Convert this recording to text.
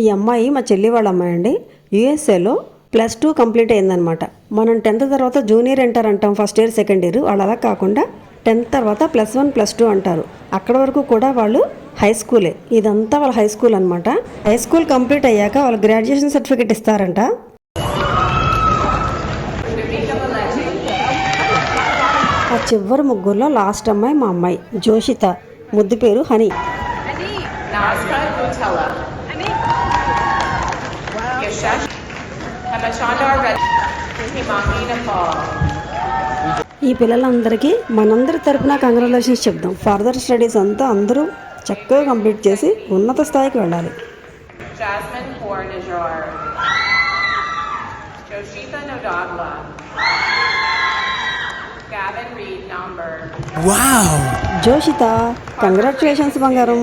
ఈ అమ్మాయి మా చెల్లి వాళ్ళ అమ్మాయి అండి. యూఎస్ఏలో +2 కంప్లీట్ అయిందనమాట. మనం 10th తర్వాత జూనియర్ ఇంటర్ అంటాం, ఫస్ట్ ఇయర్ సెకండ్ ఇయర్. వాళ్ళు అలా కాకుండా 10th తర్వాత +1 +2 అంటారు. అక్కడ వరకు కూడా వాళ్ళు హై స్కూలే. ఇదంతా వాళ్ళ హై స్కూల్ అనమాట. హై స్కూల్ కంప్లీట్ అయ్యాక వాళ్ళు గ్రాడ్యుయేషన్ సర్టిఫికేట్ ఇస్తారంట. ఆ చివరి ముగ్గురులో లాస్ట్ అమ్మాయి మా అమ్మాయి జోషిత, ముద్దు పేరు హనీ. ఈ పిల్లలందరికీ మనందరి తరపున కంగ్రాచులేషన్స్ చెప్దాం. ఫర్దర్ స్టడీస్ అంతా అందరూ చక్కగా కంప్లీట్ చేసి ఉన్నత స్థాయికి వెళ్ళాలి. జోషిత, కంగ్రాచులేషన్స్ బంగారం.